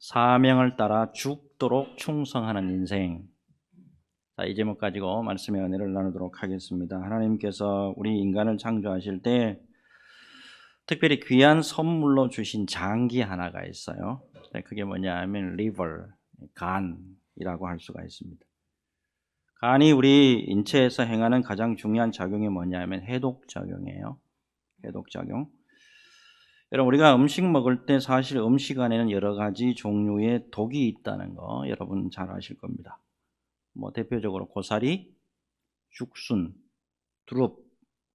사명을 따라 죽도록 충성하는 인생. 자, 이 제목 가지고 말씀의 은혜를 나누도록 하겠습니다. 하나님께서 우리 인간을 창조하실 때 특별히 귀한 선물로 주신 장기 하나가 있어요. 그게 뭐냐 하면 liver, 간이라고 할 수가 있습니다. 간이 우리 인체에서 행하는 가장 중요한 작용이 뭐냐 하면 해독작용이에요. 해독작용. 여러분, 우리가 음식 먹을 때 사실 음식 안에는 여러 가지 종류의 독이 있다는 거 여러분 잘 아실 겁니다. 대표적으로 고사리, 죽순, 두릅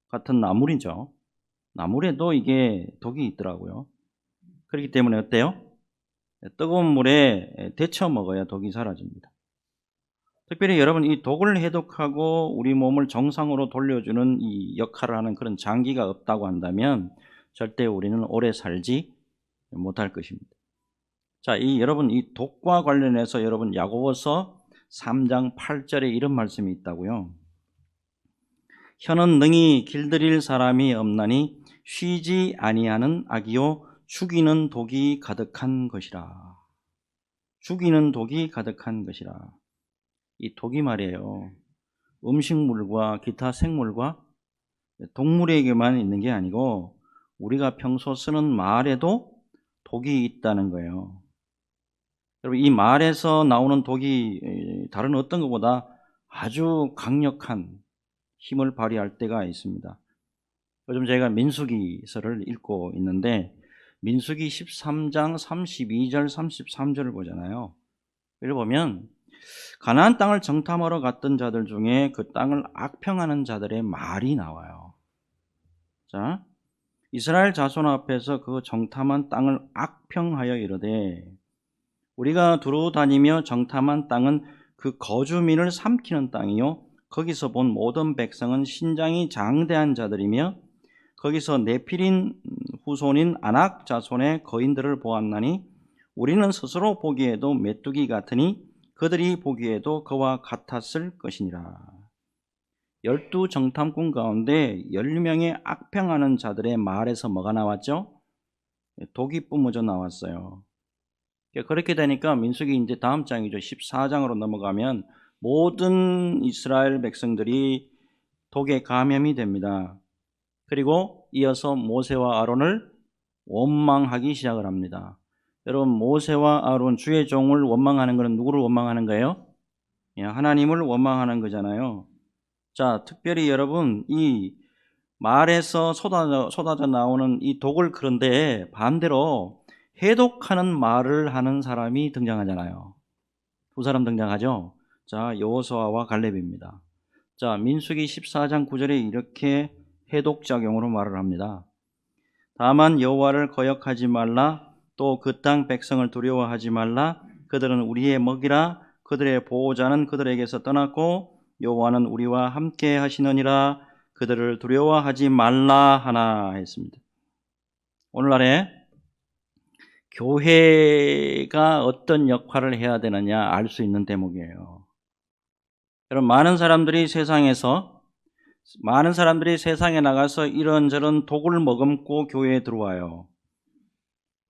같은 나물이죠. 나물에도 이게 독이 있더라고요. 그렇기 때문에 어때요? 뜨거운 물에 데쳐 먹어야 독이 사라집니다. 특별히 여러분, 이 독을 해독하고 우리 몸을 정상으로 돌려주는 이 역할을 하는 그런 장기가 없다고 한다면 절대 우리는 오래 살지 못할 것입니다. 자, 여러분, 이 독과 관련해서 여러분 야고보서 3장 8절에 이런 말씀이 있다고요. 혀는 능히 길들일 사람이 없나니 쉬지 아니하는 악이요 죽이는 독이 가득한 것이라. 죽이는 독이 가득한 것이라. 이 독이 말이에요, 음식물과 기타 생물과 동물에게만 있는 게 아니고 우리가 평소 쓰는 말에도 독이 있다는 거예요. 여러분, 이 말에서 나오는 독이 다른 어떤 것보다 아주 강력한 힘을 발휘할 때가 있습니다. 요즘 제가 민수기서를 읽고 있는데 민수기 13장 32절 33절을 보잖아요. 이를 보면 가나안 땅을 정탐하러 갔던 자들 중에 그 땅을 악평하는 자들의 말이 나와요. 자, 이스라엘 자손 앞에서 그 정탐한 땅을 악평하여 이르되, 우리가 두루 다니며 정탐한 땅은 그 거주민을 삼키는 땅이요 거기서 본 모든 백성은 신장이 장대한 자들이며 거기서 네필인 후손인 아낙 자손의 거인들을 보았나니 우리는 스스로 보기에도 메뚜기 같으니 그들이 보기에도 그와 같았을 것이니라. 12 정탐꾼 가운데 12명의 악평하는 자들의 말에서 뭐가 나왔죠? 독이 뿜어져 나왔어요. 그렇게 되니까 민수기 이제 다음 장이죠. 14장으로 넘어가면 모든 이스라엘 백성들이 독에 감염이 됩니다. 그리고 이어서 모세와 아론을 원망하기 시작을 합니다. 여러분, 모세와 아론, 주의 종을 원망하는 것은 누구를 원망하는 거예요? 하나님을 원망하는 거잖아요. 자, 특별히 여러분, 이 말에서 쏟아져 나오는 이 독을, 그런데 반대로 해독하는 말을 하는 사람이 등장하잖아요. 두 사람 등장하죠. 자, 여호수아와 갈렙입니다. 자, 민수기 14장 9절에 이렇게 해독작용으로 말을 합니다. 다만 여호와를 거역하지 말라, 또 그 땅 백성을 두려워하지 말라. 그들은 우리의 먹이라. 그들의 보호자는 그들에게서 떠났고 여호와는 우리와 함께 하시느니라. 그들을 두려워하지 말라 하나 했습니다. 오늘날에 교회가 어떤 역할을 해야 되느냐 알 수 있는 대목이에요. 여러분, 많은 사람들이 세상에 나가서 이런저런 독을 머금고 교회에 들어와요.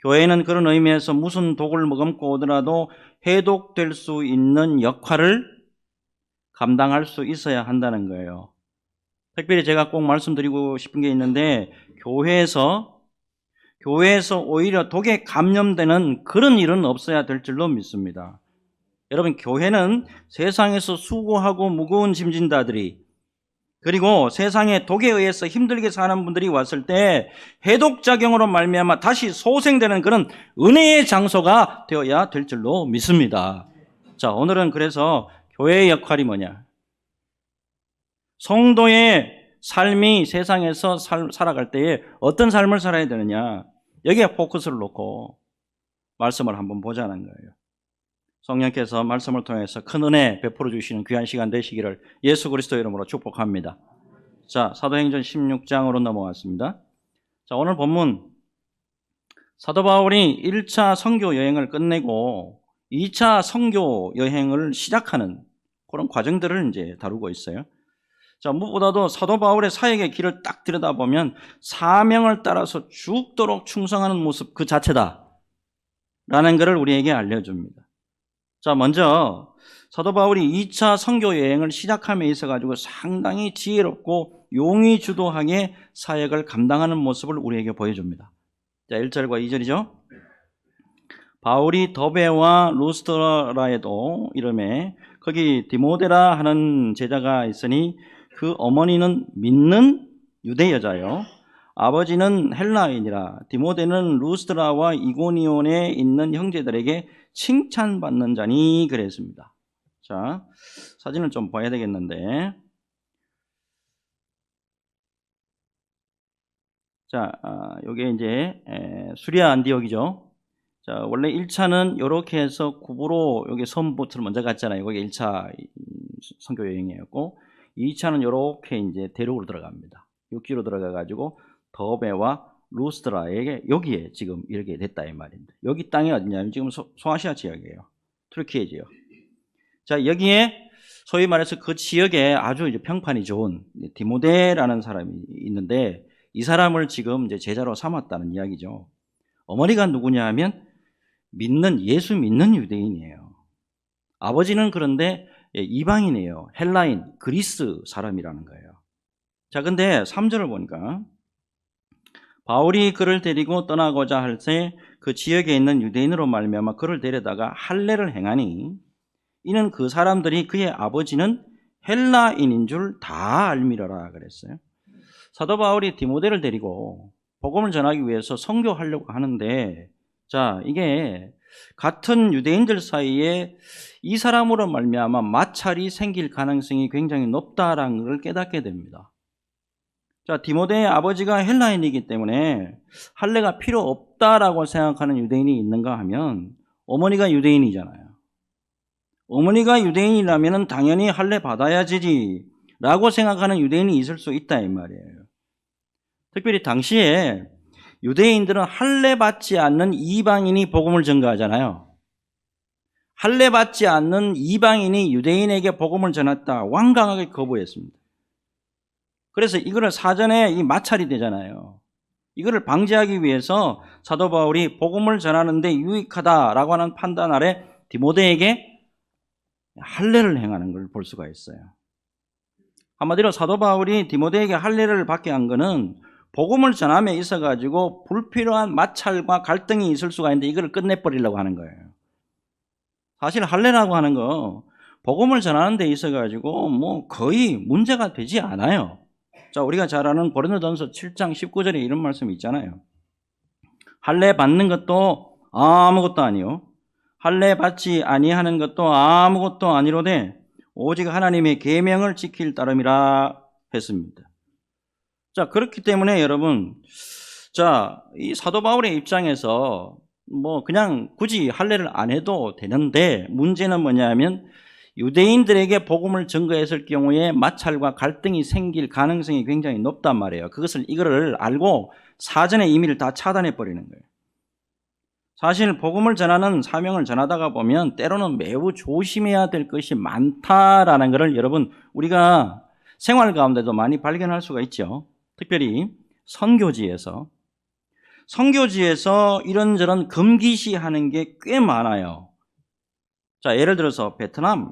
교회는 그런 의미에서 무슨 독을 머금고 오더라도 해독될 수 있는 역할을 감당할 수 있어야 한다는 거예요. 특별히 제가 꼭 말씀드리고 싶은 게 있는데, 교회에서 오히려 독에 감염되는 그런 일은 없어야 될 줄로 믿습니다. 여러분, 교회는 세상에서 수고하고 무거운 짐진다들이, 그리고 세상에 독에 의해서 힘들게 사는 분들이 왔을 때 해독작용으로 말미암아 다시 소생되는 그런 은혜의 장소가 되어야 될 줄로 믿습니다. 자, 오늘은 그래서 교회의 역할이 뭐냐? 성도의 삶이 세상에서 살아갈 때에 어떤 삶을 살아야 되느냐? 여기에 포커스를 놓고 말씀을 한번 보자는 거예요. 성령께서 말씀을 통해서 큰 은혜 베풀어 주시는 귀한 시간 되시기를 예수 그리스도 이름으로 축복합니다. 자, 사도행전 16장으로 넘어왔습니다. 자, 오늘 본문, 사도 바울이 1차 선교 여행을 끝내고 2차 선교 여행을 시작하는 그런 과정들을 이제 다루고 있어요. 자, 무엇보다도 사도 바울의 사역의 길을 딱 들여다보면 사명을 따라서 죽도록 충성하는 모습 그 자체다. 라는 것을 우리에게 알려줍니다. 자, 먼저 사도 바울이 2차 선교 여행을 시작함에 있어가지고 상당히 지혜롭고 용의 주도하게 사역을 감당하는 모습을 우리에게 보여줍니다. 자, 1절과 2절이죠. 바울이 더베와 루스드라에도 이름에 거기 디모데라 하는 제자가 있으니 그 어머니는 믿는 유대 여자요 아버지는 헬라인이라 디모데는 루스드라와 이고니온에 있는 형제들에게 칭찬받는 자니 그랬습니다. 자, 사진을 좀 봐야 되겠는데, 자, 요게 이제 수리아 안디옥이죠. 자, 원래 1차는 이렇게 해서 구부로 여기 섬부터를 먼저 갔잖아요. 거기 1차 선교 여행이었고, 2차는 이렇게 이제 대륙으로 들어갑니다. 6기로 들어가가지고 더베와 루스드라에게 여기에 지금 이렇게 됐다 이 말입니다. 여기 땅이 어디냐면 지금 소아시아 지역이에요. 터키의 지역. 자, 여기에 소위 말해서 그 지역에 아주 이제 평판이 좋은 디모데라는 사람이 있는데 이 사람을 지금 이제 제자로 삼았다는 이야기죠. 어머니가 누구냐 하면 예수 믿는 유대인이에요. 아버지는 그런데 이방인이에요. 헬라인, 그리스 사람이라는 거예요. 자, 근데 3절을 보니까 바울이 그를 데리고 떠나고자 할 때 그 지역에 있는 유대인으로 말미암아 그를 데려다가 할례를 행하니 이는 그 사람들이 그의 아버지는 헬라인인 줄 다 알미러라 그랬어요. 사도 바울이 디모데를 데리고 복음을 전하기 위해서 선교하려고 하는데, 자, 이게 같은 유대인들 사이에 이 사람으로 말미암아 마찰이 생길 가능성이 굉장히 높다라는 걸 깨닫게 됩니다. 자, 디모데의 아버지가 헬라인이기 때문에 할례가 필요 없다라고 생각하는 유대인이 있는가 하면 어머니가 유대인이잖아요. 어머니가 유대인이라면 당연히 할례 받아야지 라고 생각하는 유대인이 있을 수 있다 이 말이에요. 특별히 당시에 유대인들은 할례 받지 않는 이방인이 복음을 전가하잖아요. 할례 받지 않는 이방인이 유대인에게 복음을 전했다 완강하게 거부했습니다. 그래서 이거를 사전에 이 마찰이 되잖아요. 이거를 방지하기 위해서 사도 바울이 복음을 전하는데 유익하다라고 하는 판단 아래 디모데에게 할례를 행하는 걸 볼 수가 있어요. 한마디로 사도 바울이 디모데에게 할례를 받게 한 거는 복음을 전함에 있어가지고 불필요한 마찰과 갈등이 있을 수가 있는데 이걸 끝내버리려고 하는 거예요. 사실 할례라고 하는 거 복음을 전하는 데 있어가지고 뭐 거의 문제가 되지 않아요. 자, 우리가 잘 아는 고린도전서 7장 19절에 이런 말씀이 있잖아요. 할례 받는 것도 아무것도 아니요 할례 받지 아니하는 것도 아무것도 아니로되 오직 하나님의 계명을 지킬 따름이라 했습니다. 자, 그렇기 때문에 여러분, 자, 이 사도 바울의 입장에서 뭐 그냥 굳이 할례를 안 해도 되는데 문제는 뭐냐면 유대인들에게 복음을 전가했을 경우에 마찰과 갈등이 생길 가능성이 굉장히 높단 말이에요. 이거를 알고 사전에 임의를 다 차단해 버리는 거예요. 사실 복음을 전하는 사명을 전하다가 보면 때로는 매우 조심해야 될 것이 많다라는 것을 여러분 우리가 생활 가운데도 많이 발견할 수가 있죠. 특별히 선교지에서 이런저런 금기시하는 게 꽤 많아요. 자, 예를 들어서 베트남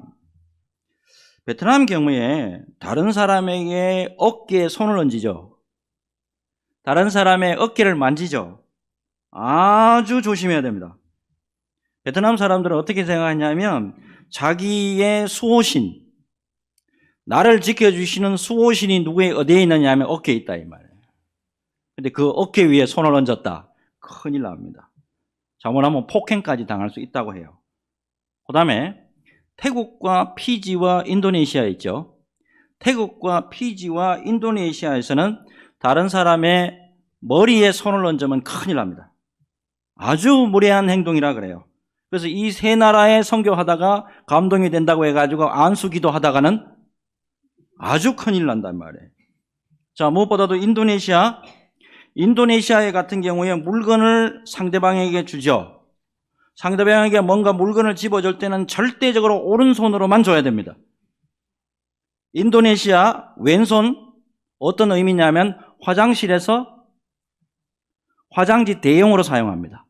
경우에 다른 사람에게 어깨에 손을 얹이죠. 다른 사람의 어깨를 만지죠. 아주 조심해야 됩니다. 베트남 사람들은 어떻게 생각하냐면 자기의 수호신, 나를 지켜주시는 수호신이 누구의 어디에 있느냐 하면 어깨에 있다 이 말이에요. 근데 그 어깨 위에 손을 얹었다. 큰일 납니다. 잘못하면 폭행까지 당할 수 있다고 해요. 그 다음에 태국과 피지와 인도네시아 있죠. 태국과 피지와 인도네시아에서는 다른 사람의 머리에 손을 얹으면 큰일 납니다. 아주 무례한 행동이라 그래요. 그래서 이 세 나라에 선교하다가 감동이 된다고 해가지고 안수기도 하다가는 아주 큰일 난단 말이에요. 자, 무엇보다도 인도네시아에 같은 경우에 물건을 상대방에게 주죠. 상대방에게 뭔가 물건을 집어줄 때는 절대적으로 오른손으로만 줘야 됩니다. 인도네시아 왼손 어떤 의미냐면 화장실에서 화장지 대용으로 사용합니다.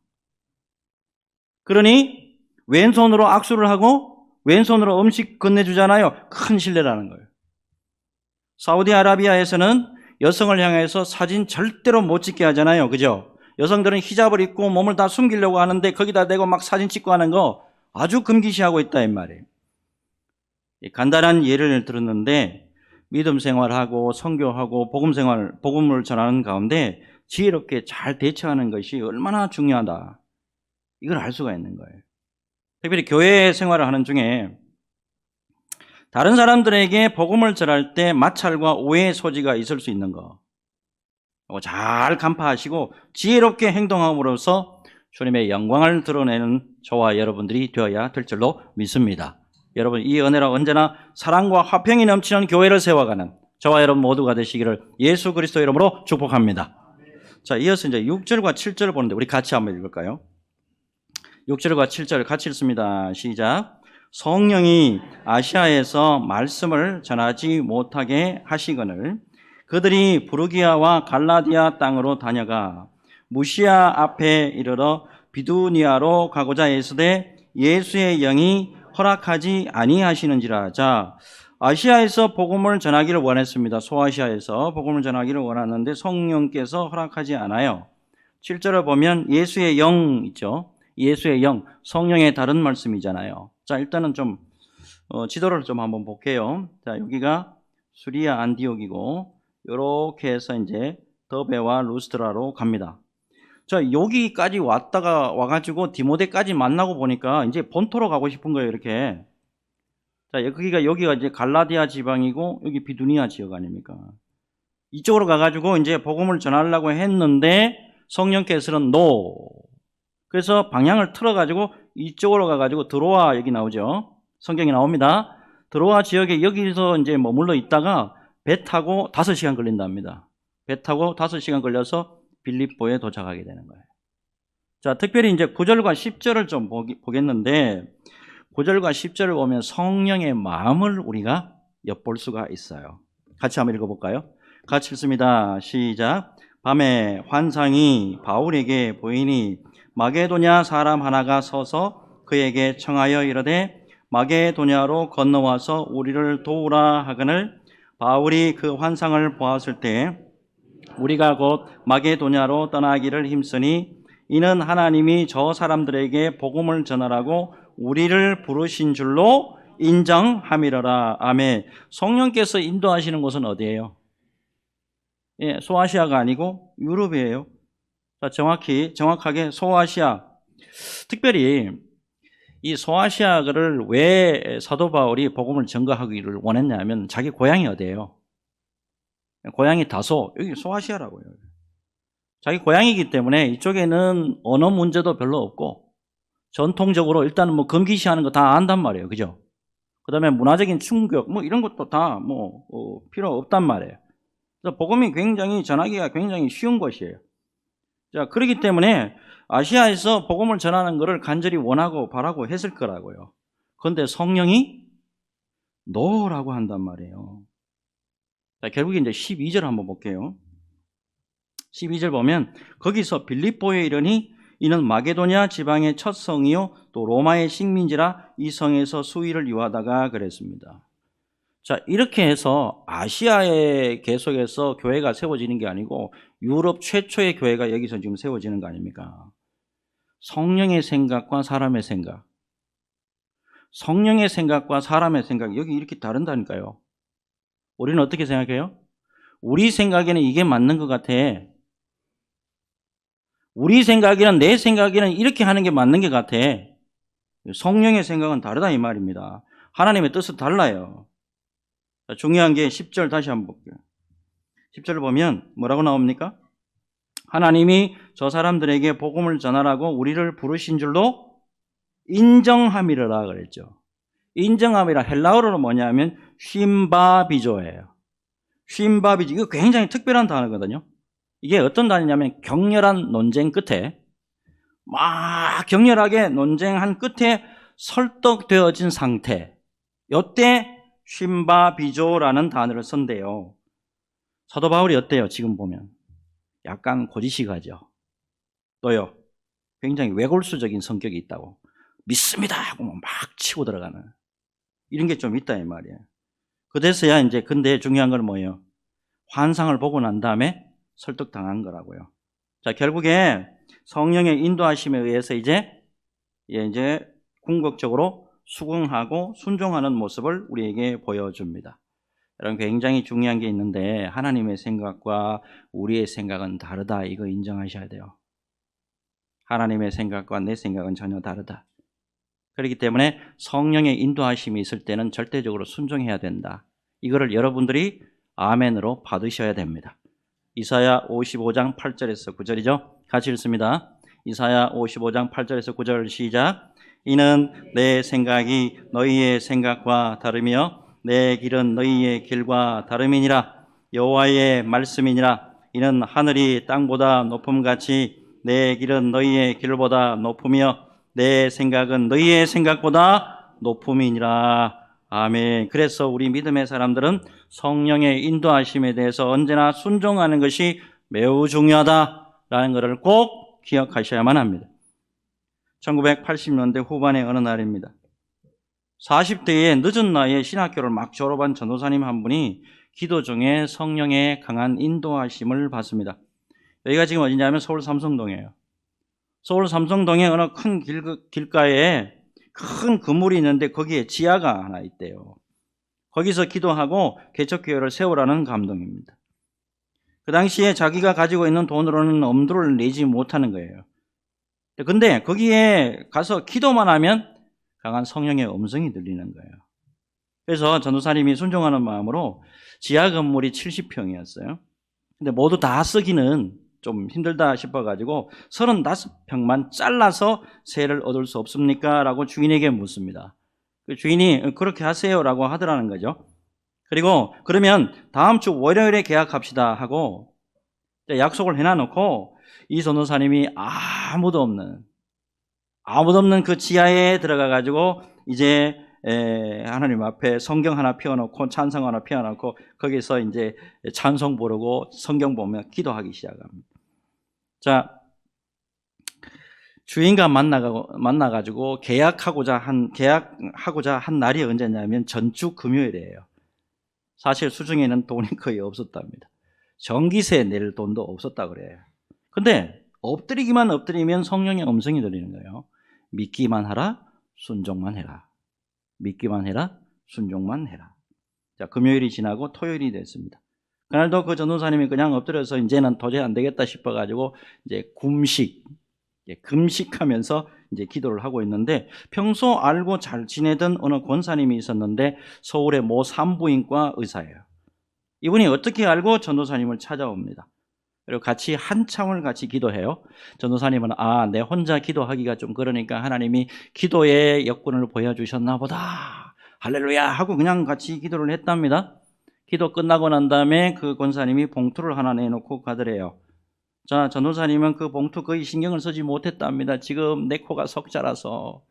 그러니 왼손으로 악수를 하고 왼손으로 음식 건네주잖아요. 큰 신뢰라는 거예요. 사우디아라비아에서는 여성을 향해서 사진 절대로 못 찍게 하잖아요. 그죠? 여성들은 히잡을 입고 몸을 다 숨기려고 하는데 거기다 대고 막 사진 찍고 하는 거 아주 금기시하고 있다 이 말이에요. 간단한 예를 들었는데 믿음 생활하고 선교하고 복음을 전하는 가운데 지혜롭게 잘 대처하는 것이 얼마나 중요하다. 이걸 알 수가 있는 거예요. 특별히 교회 생활을 하는 중에 다른 사람들에게 복음을 전할 때 마찰과 오해의 소지가 있을 수 있는 거 잘 간파하시고 지혜롭게 행동함으로써 주님의 영광을 드러내는 저와 여러분들이 되어야 될 줄로 믿습니다. 여러분, 이 은혜로 언제나 사랑과 화평이 넘치는 교회를 세워가는 저와 여러분 모두가 되시기를 예수 그리스도 이름으로 축복합니다. 자, 이어서 이제 6절과 7절을 보는데 우리 같이 한번 읽을까요? 6절과 7절 같이 읽습니다. 시작. 성령이 아시아에서 말씀을 전하지 못하게 하시거늘 그들이 부르기아와 갈라디아 땅으로 다녀가 무시아 앞에 이르러 비두니아로 가고자 했으되 예수의 영이 허락하지 아니하시는지라. 자, 아시아에서 복음을 전하기를 원했습니다. 소아시아에서 복음을 전하기를 원하는데 성령께서 허락하지 않아요. 7절을 보면 예수의 영 있죠. 예수의 영, 성령의 다른 말씀이잖아요. 자, 일단은 좀 지도를 좀 한번 볼게요. 자, 여기가 수리아 안디옥이고 이렇게 해서 이제 더베와 루스드라로 갑니다. 자, 여기까지 와가지고 디모데까지 만나고 보니까 이제 본토로 가고 싶은 거예요, 이렇게. 자, 여기가 이제 갈라디아 지방이고 여기 비두니아 지역 아닙니까? 이쪽으로 가가지고 이제 복음을 전하려고 했는데 성령께서는 노. 그래서 방향을 틀어가지고 이쪽으로 가가지고 드로아 여기 나오죠. 성경이 나옵니다. 드로아 지역에 여기서 이제 머물러 있다가 배 타고 5시간 걸린답니다. 배 타고 5시간 걸려서 빌립보에 도착하게 되는 거예요. 자, 특별히 이제 9절과 10절을 좀 보겠는데 9절과 10절을 보면 성령의 마음을 우리가 엿볼 수가 있어요. 같이 한번 읽어볼까요? 같이 읽습니다. 시작. 밤에 환상이 바울에게 보이니 마게도냐 사람 하나가 서서 그에게 청하여 이르되 마게도냐로 건너와서 우리를 도우라 하거늘 바울이 그 환상을 보았을 때 우리가 곧 마게도냐로 떠나기를 힘쓰니 이는 하나님이 저 사람들에게 복음을 전하라고 우리를 부르신 줄로 인정함이러라. 아멘. 성령께서 인도하시는 곳은 어디예요? 예, 소아시아가 아니고 유럽이에요. 자, 정확하게 소아시아. 특별히 이 소아시아를 왜 사도 바울이 복음을 전거하기를 원했냐면 자기 고향이 어디예요? 고향이 다소, 여기 소아시아라고요. 자기 고향이기 때문에 이쪽에는 언어 문제도 별로 없고 전통적으로 일단은 뭐 금기시하는 거 다 안단 말이에요. 그죠? 그 다음에 문화적인 충격 뭐 이런 것도 다 필요 없단 말이에요. 그래서 복음이 전하기가 굉장히 쉬운 것이에요. 자, 그렇기 때문에 아시아에서 복음을 전하는 것을 간절히 원하고 바라고 했을 거라고요. 그런데 성령이 노라고 한단 말이에요. 자, 결국에 이제 12절 한번 볼게요. 12절 보면 거기서 빌립보에 이르니 이는 마게도냐 지방의 첫 성이요 또 로마의 식민지라 이 성에서 수의를 유하다가 그랬습니다. 자, 이렇게 해서 아시아에 계속해서 교회가 세워지는 게 아니고 유럽 최초의 교회가 여기서 지금 세워지는 거 아닙니까? 성령의 생각과 사람의 생각. 성령의 생각과 사람의 생각, 여기 이렇게 다른다니까요. 우리는 어떻게 생각해요? 우리 생각에는 이게 맞는 것 같아. 우리 생각에는, 내 생각에는 이렇게 하는 게 맞는 것 같아. 성령의 생각은 다르다 이 말입니다. 하나님의 뜻은 달라요. 중요한 게 10절 다시 한번 볼게요. 10절을 보면 뭐라고 나옵니까? 하나님이 저 사람들에게 복음을 전하라고 우리를 부르신 줄로 인정함이라 그랬죠. 인정함이라 헬라어로 뭐냐면 쉼바비조예요. 쉼바비조, 이거 굉장히 특별한 단어거든요. 이게 어떤 단어냐면 격렬한 논쟁 끝에 막 격렬하게 논쟁한 끝에 설득되어진 상태, 이때 쉼바비조라는 단어를 쓴대요. 사도 바울이 어때요? 지금 보면 약간 고지식하죠. 또요, 굉장히 외골수적인 성격이 있다고. 믿습니다 하고 막 치고 들어가는 이런 게 좀 있다 이 말이에요. 그래서야 이제 근데 중요한 건 뭐예요? 환상을 보고 난 다음에 설득당한 거라고요. 자, 결국에 성령의 인도하심에 의해서 이제 궁극적으로 수긍하고 순종하는 모습을 우리에게 보여줍니다. 여러분, 굉장히 중요한 게 있는데 하나님의 생각과 우리의 생각은 다르다. 이거 인정하셔야 돼요. 하나님의 생각과 내 생각은 전혀 다르다. 그렇기 때문에 성령의 인도하심이 있을 때는 절대적으로 순종해야 된다. 이거를 여러분들이 아멘으로 받으셔야 됩니다. 이사야 55장 8절에서 9절이죠. 같이 읽습니다. 이사야 55장 8절에서 9절 시작. 이는 내 생각이 너희의 생각과 다르며 내 길은 너희의 길과 다름이니라. 여호와의 말씀이니라. 이는 하늘이 땅보다 높음같이 내 길은 너희의 길보다 높으며 내 생각은 너희의 생각보다 높음이니라. 아멘. 그래서 우리 믿음의 사람들은 성령의 인도하심에 대해서 언제나 순종하는 것이 매우 중요하다라는 것을 꼭 기억하셔야만 합니다. 1980년대 후반의 어느 날입니다. 40대의 늦은 나이에 신학교를 막 졸업한 전도사님 한 분이 기도 중에 성령의 강한 인도하심을 받습니다. 여기가 지금 어디냐면 서울 삼성동이에요. 서울 삼성동에 어느 큰 길가에 큰 건물이 있는데 거기에 지하가 하나 있대요. 거기서 기도하고 개척교회를 세우라는 감동입니다. 그 당시에 자기가 가지고 있는 돈으로는 엄두를 내지 못하는 거예요. 근데 거기에 가서 기도만 하면 강한 성령의 음성이 들리는 거예요. 그래서 전도사님이 순종하는 마음으로 지하 건물이 70평이었어요. 근데 모두 다 쓰기는 좀 힘들다 싶어가지고 35평만 잘라서 세를 얻을 수 없습니까? 라고 주인에게 묻습니다. 그 주인이 그렇게 하세요라고 하더라는 거죠. 그리고 그러면 다음 주 월요일에 계약합시다 하고 약속을 해놔놓고 이 전도사님이 아무도 없는 그 지하에 들어가가지고 이제 하나님 앞에 성경 하나 펴놓고 찬성 하나 펴놓고 거기서 이제 찬송 부르고 성경 보며 기도하기 시작합니다. 자, 주인과 만나가지고 계약하고자 한 날이 언제냐면 전주 금요일이에요. 사실 수중에는 돈이 거의 없었답니다. 전기세 낼 돈도 없었다 그래요. 근데 엎드리면 성령의 음성이 들리는 거예요. 믿기만 하라, 순종만 해라. 믿기만 해라, 순종만 해라. 자, 금요일이 지나고 토요일이 됐습니다. 그날도 그 전도사님이 그냥 엎드려서 이제는 도저히 안 되겠다 싶어가지고 이제 금식하면서 이제 기도를 하고 있는데 평소 알고 잘 지내던 어느 권사님이 있었는데 서울의 모 산부인과 의사예요. 이분이 어떻게 알고 전도사님을 찾아옵니다. 그리고 같이 한참을 같이 기도해요. 전도사님은 내 혼자 기도하기가 좀 그러니까 하나님이 기도의 여건을 보여주셨나 보다. 할렐루야 하고 그냥 같이 기도를 했답니다. 기도 끝나고 난 다음에 그 권사님이 봉투를 하나 내놓고 가더래요. 자, 전도사님은 그 봉투 거의 신경을 쓰지 못했답니다. 지금 내 코가 석자라서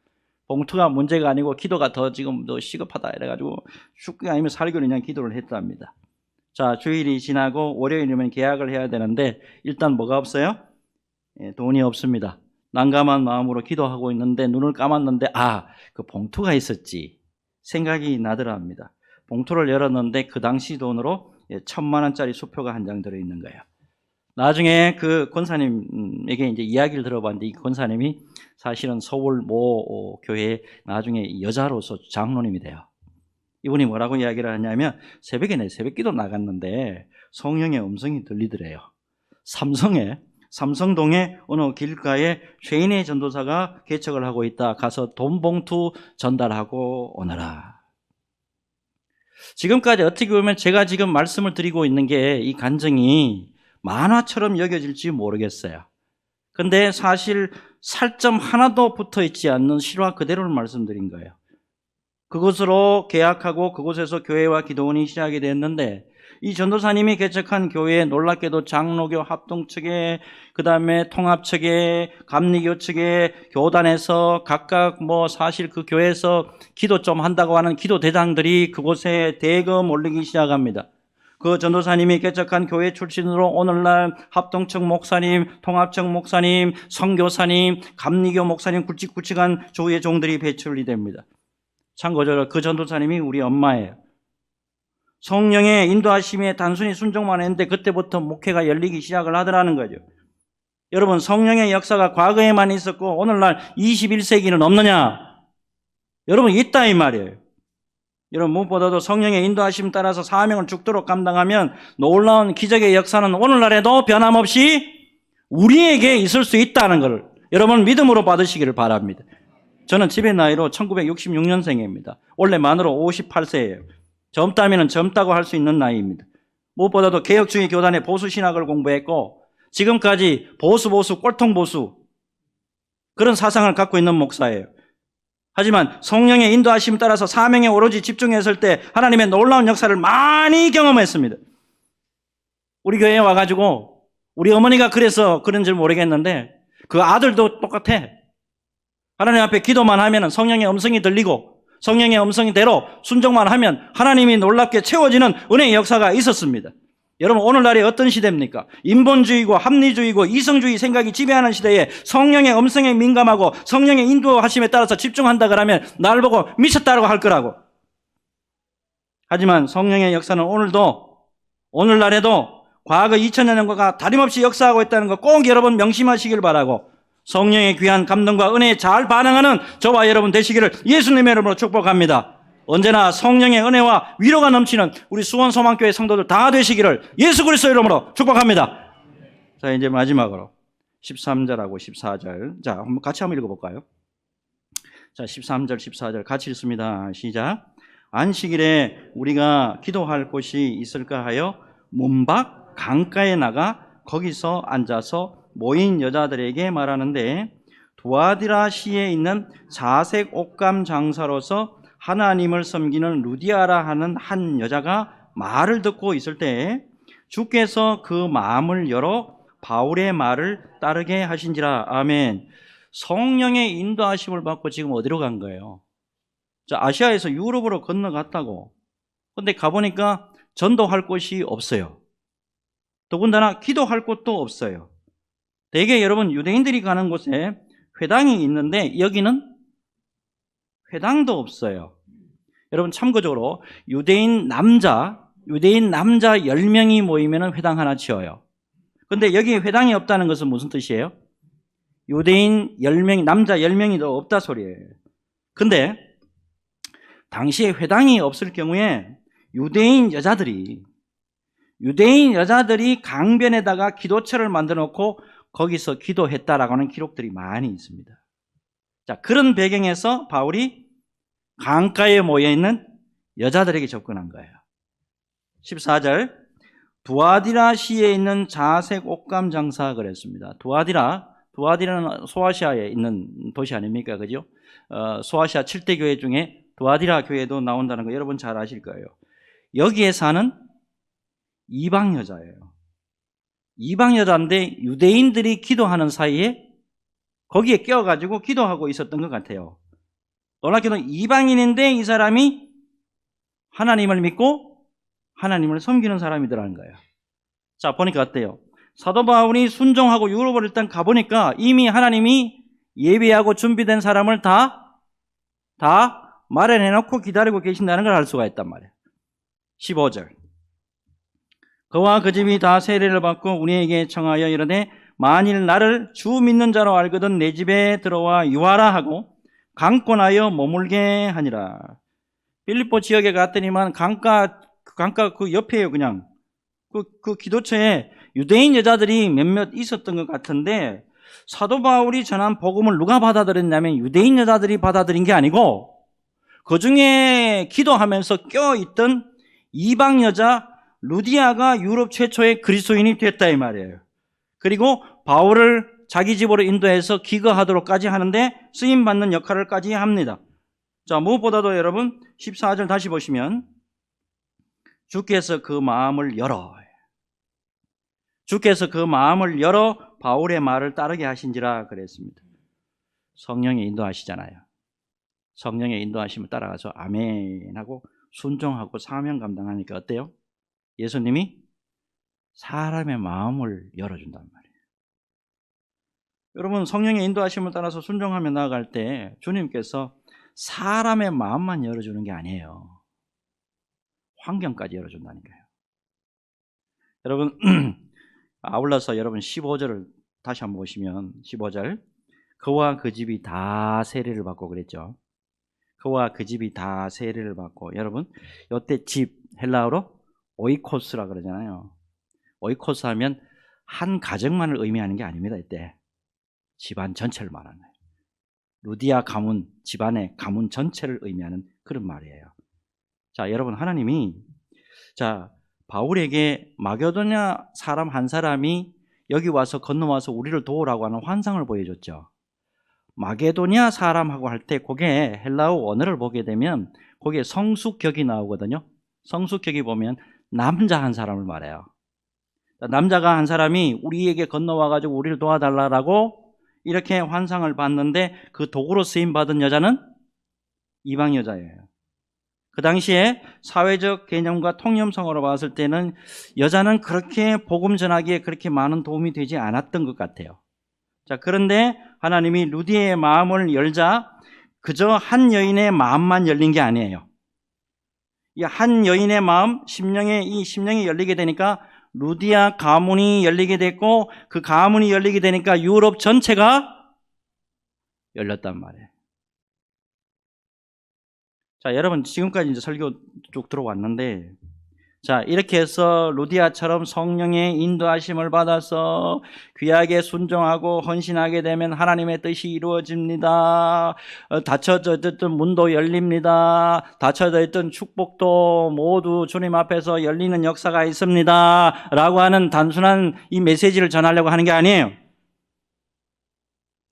봉투가 문제가 아니고 기도가 지금 더 시급하다 이래가지고 죽기 아니면 살기로 그냥 기도를 했답니다. 자, 주일이 지나고 월요일이면 계약을 해야 되는데 일단 뭐가 없어요? 돈이 없습니다. 난감한 마음으로 기도하고 있는데 눈을 감았는데 그 봉투가 있었지 생각이 나더랍니다. 봉투를 열었는데 그 당시 돈으로 1,000만 원짜리 수표가 한 장 들어있는 거예요. 나중에 그 권사님에게 이제 이야기를 들어봤는데 이 권사님이 사실은 서울 모 교회 나중에 여자로서 장로님이 돼요. 이분이 뭐라고 이야기를 하냐면 새벽에 새벽기도 나갔는데 성령의 음성이 들리더래요. 삼성동에 어느 길가에 최인혜 전도사가 개척을 하고 있다. 가서 돈 봉투 전달하고 오너라. 지금까지 어떻게 보면 제가 지금 말씀을 드리고 있는 게 이 간증이 만화처럼 여겨질지 모르겠어요. 근데 사실 살점 하나도 붙어 있지 않는 실화 그대로를 말씀드린 거예요. 그곳으로 계약하고 그곳에서 교회와 기도원이 시작이 됐는데 이 전도사님이 개척한 교회에 놀랍게도 장로교 합동 측에 그다음에 통합 측에 감리교 측에 교단에서 각각 사실 그 교회에서 기도 좀 한다고 하는 기도 대장들이 그곳에 대거 몰리기 시작합니다. 그 전도사님이 개척한 교회 출신으로 오늘날 합동청 목사님, 통합청 목사님, 선교사님, 감리교 목사님 굵직굵직한 주의 종들이 배출이 됩니다. 참고로 그 전도사님이 우리 엄마예요. 성령의 인도하심에 단순히 순종만 했는데 그때부터 목회가 열리기 시작을 하더라는 거죠. 여러분, 성령의 역사가 과거에만 있었고 오늘날 21세기는 없느냐? 여러분, 있다 이 말이에요. 여러분, 무엇보다도 성령의 인도하심 따라서 사명을 죽도록 감당하면 놀라운 기적의 역사는 오늘날에도 변함없이 우리에게 있을 수 있다는 것을 여러분 믿음으로 받으시기를 바랍니다. 저는 집의 나이로 1966년생입니다. 원래 만으로 58세예요. 젊다면 젊다고 할 수 있는 나이입니다. 무엇보다도 개혁주의 교단의 보수신학을 공부했고 지금까지 보수 꼴통보수 그런 사상을 갖고 있는 목사예요. 하지만 성령의 인도하심 따라서 사명에 오로지 집중했을 때 하나님의 놀라운 역사를 많이 경험했습니다. 우리 교회에 와가지고 우리 어머니가 그래서 그런 줄 모르겠는데 그 아들도 똑같아. 하나님 앞에 기도만 하면 성령의 음성이 들리고 성령의 음성대로 순종만 하면 하나님이 놀랍게 채워지는 은혜의 역사가 있었습니다. 여러분, 오늘날이 어떤 시대입니까? 인본주의고 합리주의고 이성주의 생각이 지배하는 시대에 성령의 음성에 민감하고 성령의 인도하심에 따라서 집중한다 그러면 날 보고 미쳤다고 할 거라고. 하지만 성령의 역사는 오늘도 오늘날에도 과거 2000여 년과 다름없이 역사하고 있다는 거 꼭 여러분 명심하시길 바라고 성령의 귀한 감동과 은혜에 잘 반응하는 저와 여러분 되시기를 예수님의 이름으로 축복합니다. 언제나 성령의 은혜와 위로가 넘치는 우리 수원소망교회 성도들 다 되시기를 예수 그리스도 이름으로 축복합니다. 자, 이제 마지막으로 13절하고 14절. 자, 한번 같이 한번 읽어볼까요? 자, 13절, 14절 같이 읽습니다. 시작. 안식일에 우리가 기도할 곳이 있을까 하여 문밖 강가에 나가 거기서 앉아서 모인 여자들에게 말하는데 두아디라시에 있는 자색 옷감 장사로서 하나님을 섬기는 루디아라 하는 한 여자가 말을 듣고 있을 때 주께서 그 마음을 열어 바울의 말을 따르게 하신지라. 아멘. 성령의 인도하심을 받고 지금 어디로 간 거예요? 자, 아시아에서 유럽으로 건너갔다고. 근데 가보니까 전도할 곳이 없어요. 더군다나 기도할 곳도 없어요. 대개 여러분 유대인들이 가는 곳에 회당이 있는데 여기는 회당도 없어요. 여러분 참고적으로 유대인 남자 10명이 모이면 회당 하나 지어요. 근데 여기 회당이 없다는 것은 무슨 뜻이에요? 유대인 10명, 남자 10명이 더 없다 소리예요. 근데 당시에 회당이 없을 경우에 유대인 여자들이 강변에다가 기도처를 만들어 놓고 거기서 기도했다라고 하는 기록들이 많이 있습니다. 자, 그런 배경에서 바울이 강가에 모여있는 여자들에게 접근한 거예요. 14절 두아디라시에 있는 자색 옷감 장사 그랬습니다. 두아디라는 소아시아에 있는 도시 아닙니까? 그죠? 소아시아 7대 교회 중에 두아디라 교회도 나온다는 거 여러분 잘 아실 거예요. 여기에 사는 이방 여자예요. 이방 여자인데 유대인들이 기도하는 사이에 거기에 껴가지고 기도하고 있었던 것 같아요. 놀랍게도 이방인인데 이 사람이 하나님을 믿고 하나님을 섬기는 사람이더라는 거예요. 자, 보니까 어때요? 사도 바울이 순종하고 유럽을 일단 가보니까 이미 하나님이 예비하고 준비된 사람을 다 마련해놓고 기다리고 계신다는 걸 알 수가 있단 말이에요. 15절 그와 그 집이 다 세례를 받고 우리에게 청하여 이르되 만일 나를 주 믿는 자로 알거든 내 집에 들어와 유하라 하고 강권하여 머물게 하니라. 빌립보 지역에 갔더니만 강가 그 옆에요. 그냥 그 기도처에 유대인 여자들이 몇몇 있었던 것 같은데 사도 바울이 전한 복음을 누가 받아들였냐면 유대인 여자들이 받아들인 게 아니고 그 중에 기도하면서 껴있던 이방 여자 루디아가 유럽 최초의 그리스도인이 됐다 이 말이에요. 그리고 바울을 자기 집으로 인도해서 기거하도록까지 하는데 쓰임받는 역할을까지 합니다. 자, 무엇보다도 여러분 14절 다시 보시면 주께서 그 마음을 열어 바울의 말을 따르게 하신지라 그랬습니다. 성령의 인도하시잖아요. 성령의 인도하심을 따라가서 아멘 하고 순종하고 사명 감당하니까 어때요? 예수님이 사람의 마음을 열어준단 말이에요. 여러분, 성령의 인도하심을 따라서 순종하며 나아갈 때 주님께서 사람의 마음만 열어주는 게 아니에요. 환경까지 열어준다니까요. 여러분, 아울러서 여러분 15절을 다시 한번 보시면 15절, 그와 그 집이 다 세례를 받고 그랬죠. 그와 그 집이 다 세례를 받고, 여러분 이때 집 헬라어로 오이코스라 그러잖아요. 오이코스 하면 한 가정만을 의미하는 게 아닙니다. 이때 집안 전체를 말하는 거예요. 루디아 가문, 집안의 가문 전체를 의미하는 그런 말이에요. 자, 여러분, 하나님이 바울에게 마게도냐 사람 한 사람이 여기 와서 건너와서 우리를 도우라고 하는 환상을 보여줬죠. 마게도냐 사람하고 할 때 그게 헬라어 원어를 보게 되면 거기에 성수격이 나오거든요. 성수격이 보면 남자 한 사람을 말해요. 남자가 한 사람이 우리에게 건너와가지고 우리를 도와달라고 이렇게 환상을 봤는데 그 도구로 쓰임받은 여자는 이방 여자예요. 그 당시에 사회적 개념과 통념성으로 봤을 때는 여자는 그렇게 복음 전하기에 그렇게 많은 도움이 되지 않았던 것 같아요. 자, 그런데 하나님이 루디의 마음을 열자 그저 한 여인의 마음만 열린 게 아니에요. 이 한 여인의 마음, 이 심령이 열리게 되니까 루디아 가문이 열리게 됐고, 그 가문이 열리게 되니까 유럽 전체가 열렸단 말이에요. 자, 여러분, 지금까지 이제 설교 쭉 들어왔는데, 자, 이렇게 해서 루디아처럼 성령의 인도하심을 받아서 귀하게 순종하고 헌신하게 되면 하나님의 뜻이 이루어집니다. 닫혀져 있던 문도 열립니다. 닫혀져 있던 축복도 모두 주님 앞에서 열리는 역사가 있습니다. 라고 하는 단순한 이 메시지를 전하려고 하는 게 아니에요.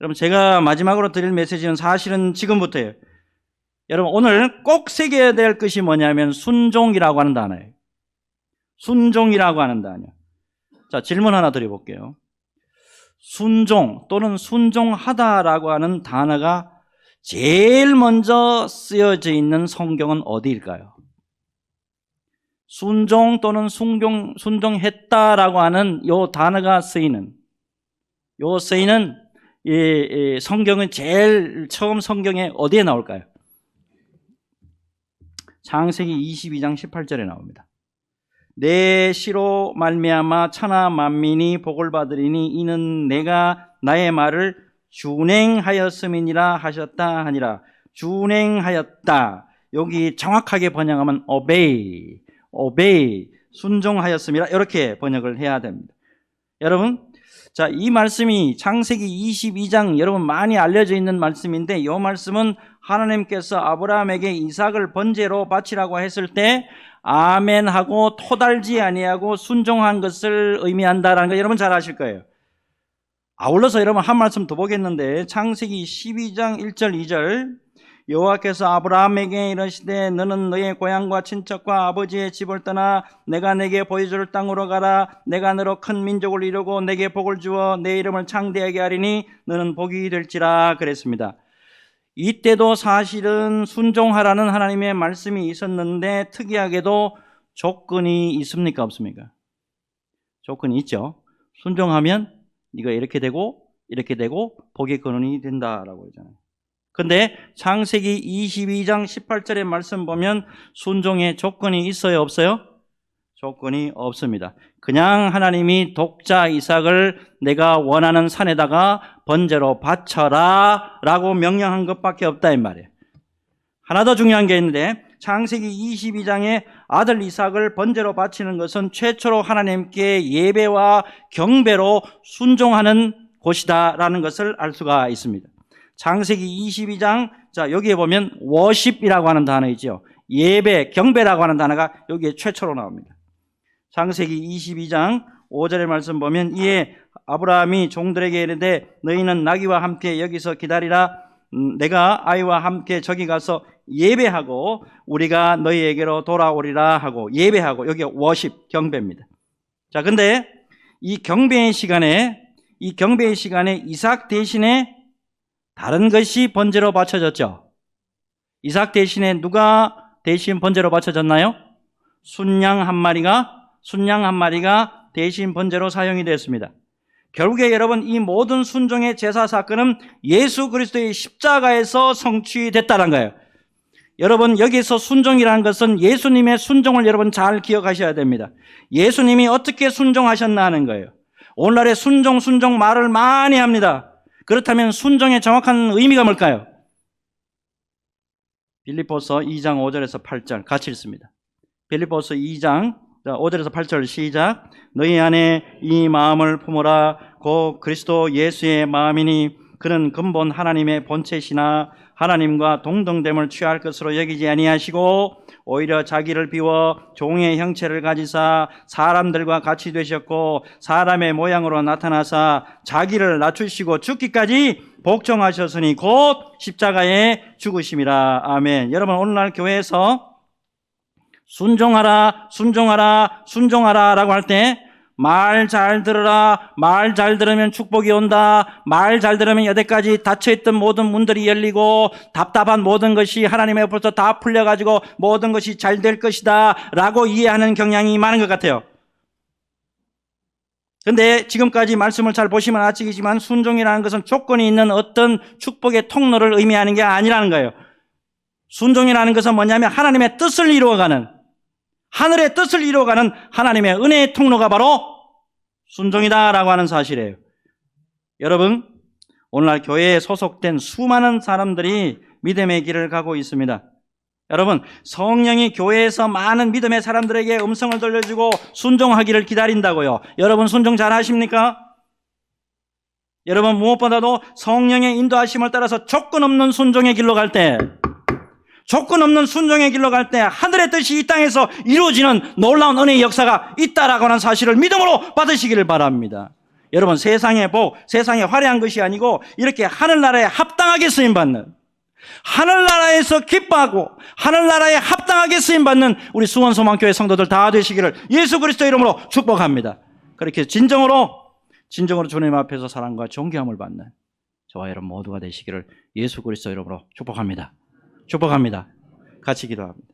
여러분, 제가 마지막으로 드릴 메시지는 사실은 지금부터예요. 여러분, 오늘 꼭 새겨야 될 것이 뭐냐면 순종이라고 하는 단어예요. 순종이라고 하는 단어. 자, 질문 하나 드려볼게요. 순종 또는 순종하다라고 하는 단어가 제일 먼저 쓰여져 있는 성경은 어디일까요? 순종 또는 순종했다라고 하는 요 단어가 쓰이는 이 성경은 제일 처음 성경에 어디에 나올까요? 창세기 22장 18절에 나옵니다. 내 시로 말미암아 천하 만민이 복을 받으리니 이는 내가 나의 말을 준행하였음이니라 하셨다 하니라. 준행하였다. 여기 정확하게 번역하면 obey, 순종하였음이라 이렇게 번역을 해야 됩니다. 여러분, 자, 이 말씀이 창세기 22장 여러분 많이 알려져 있는 말씀인데, 이 말씀은 하나님께서 아브라함에게 이삭을 번제로 바치라고 했을 때 아멘하고 토달지 아니하고 순종한 것을 의미한다라는 거 여러분 잘 아실 거예요. 아울러서 여러분 한 말씀 더 보겠는데, 창세기 12장 1절 2절, 여호와께서 아브라함에게 이르시되 너는 너의 고향과 친척과 아버지의 집을 떠나 내가 내게 보여줄 땅으로 가라. 내가 너로 큰 민족을 이루고 내게 복을 주어 내 이름을 창대하게 하리니 너는 복이 될지라 그랬습니다. 이때도 사실은 순종하라는 하나님의 말씀이 있었는데 특이하게도 조건이 있습니까 없습니까? 조건이 있죠. 순종하면 네가 이렇게 되고 복의 근원이 된다라고 하잖아요. 근데 창세기 22장 18절의 말씀 보면 순종의 조건이 있어요 없어요? 조건이 없습니다. 그냥 하나님이 독자 이삭을 내가 원하는 산에다가 번제로 바쳐라 라고 명령한 것밖에 없다 이 말이에요. 하나 더 중요한 게 있는데, 창세기 22장에 아들 이삭을 번제로 바치는 것은 최초로 하나님께 예배와 경배로 순종하는 곳이다라는 것을 알 수가 있습니다. 창세기 22장, 자, 여기에 보면 워십이라고 하는 단어 있죠. 예배, 경배라고 하는 단어가 여기에 최초로 나옵니다. 창세기 22장 5절의 말씀 보면 이에 아브라함이 종들에게 이르되 너희는 나귀와 함께 여기서 기다리라. 내가 아이와 함께 저기 가서 예배하고 우리가 너희에게로 돌아오리라 하고 예배하고, 여기 워십, 경배입니다. 자, 근데 이 경배의 시간에 이삭 대신에 다른 것이 번제로 바쳐졌죠. 이삭 대신에 누가 대신 번제로 바쳐졌나요? 순양 한 마리가 순양 한 마리가 대신 번제로 사용이 됐습니다. 결국에 여러분 이 모든 순종의 제사 사건은 예수 그리스도의 십자가에서 성취됐다는 거예요. 여러분 여기서 순종이라는 것은 예수님의 순종을 여러분 잘 기억하셔야 됩니다. 예수님이 어떻게 순종하셨나 하는 거예요. 오늘날에 순종 말을 많이 합니다. 그렇다면 순종의 정확한 의미가 뭘까요? 빌립보서 2장 5절에서 8절 같이 읽습니다. 빌립보서 2장 5절에서 8절 시작. 너희 안에 이 마음을 품으라. 곧 그리스도 예수의 마음이니 그는 근본 하나님의 본체시나 하나님과 동등됨을 취할 것으로 여기지 아니하시고 오히려 자기를 비워 종의 형체를 가지사 사람들과 같이 되셨고 사람의 모양으로 나타나사 자기를 낮추시고 죽기까지 복종하셨으니 곧 십자가에 죽으심이라. 아멘. 여러분 오늘날 교회에서 순종하라 라고 할 때 말 잘 들으라, 말 잘 들으면 축복이 온다, 말 잘 들으면 여태까지 닫혀있던 모든 문들이 열리고 답답한 모든 것이 하나님의 옆에서 다 풀려가지고 모든 것이 잘 될 것이다 라고 이해하는 경향이 많은 것 같아요. 근데 지금까지 말씀을 잘 보시면 아시겠지만 순종이라는 것은 조건이 있는 어떤 축복의 통로를 의미하는 게 아니라는 거예요. 순종이라는 것은 뭐냐면 하나님의 뜻을 이루어가는, 하늘의 뜻을 이루어가는 하나님의 은혜의 통로가 바로 순종이다라고 하는 사실이에요. 여러분, 오늘날 교회에 소속된 수많은 사람들이 믿음의 길을 가고 있습니다. 여러분, 성령이 교회에서 많은 믿음의 사람들에게 음성을 돌려주고 순종하기를 기다린다고요. 여러분 순종 잘 하십니까? 여러분 무엇보다도 성령의 인도하심을 따라서 조건 없는 순종의 길로 갈 때, 조건 없는 순종의 길로 갈 때 하늘의 뜻이 이 땅에서 이루어지는 놀라운 은혜의 역사가 있다라고 하는 사실을 믿음으로 받으시기를 바랍니다. 여러분 세상의 복, 세상의 화려한 것이 아니고 이렇게 하늘나라에 합당하게 쓰임받는, 하늘나라에서 기뻐하고 하늘나라에 합당하게 쓰임받는 우리 수원소망교회 성도들 다 되시기를 예수 그리스도 이름으로 축복합니다. 그렇게 진정으로 주님 앞에서 사랑과 존경함을 받는 저와 여러분 모두가 되시기를 예수 그리스도 이름으로 축복합니다. 같이 기도합니다.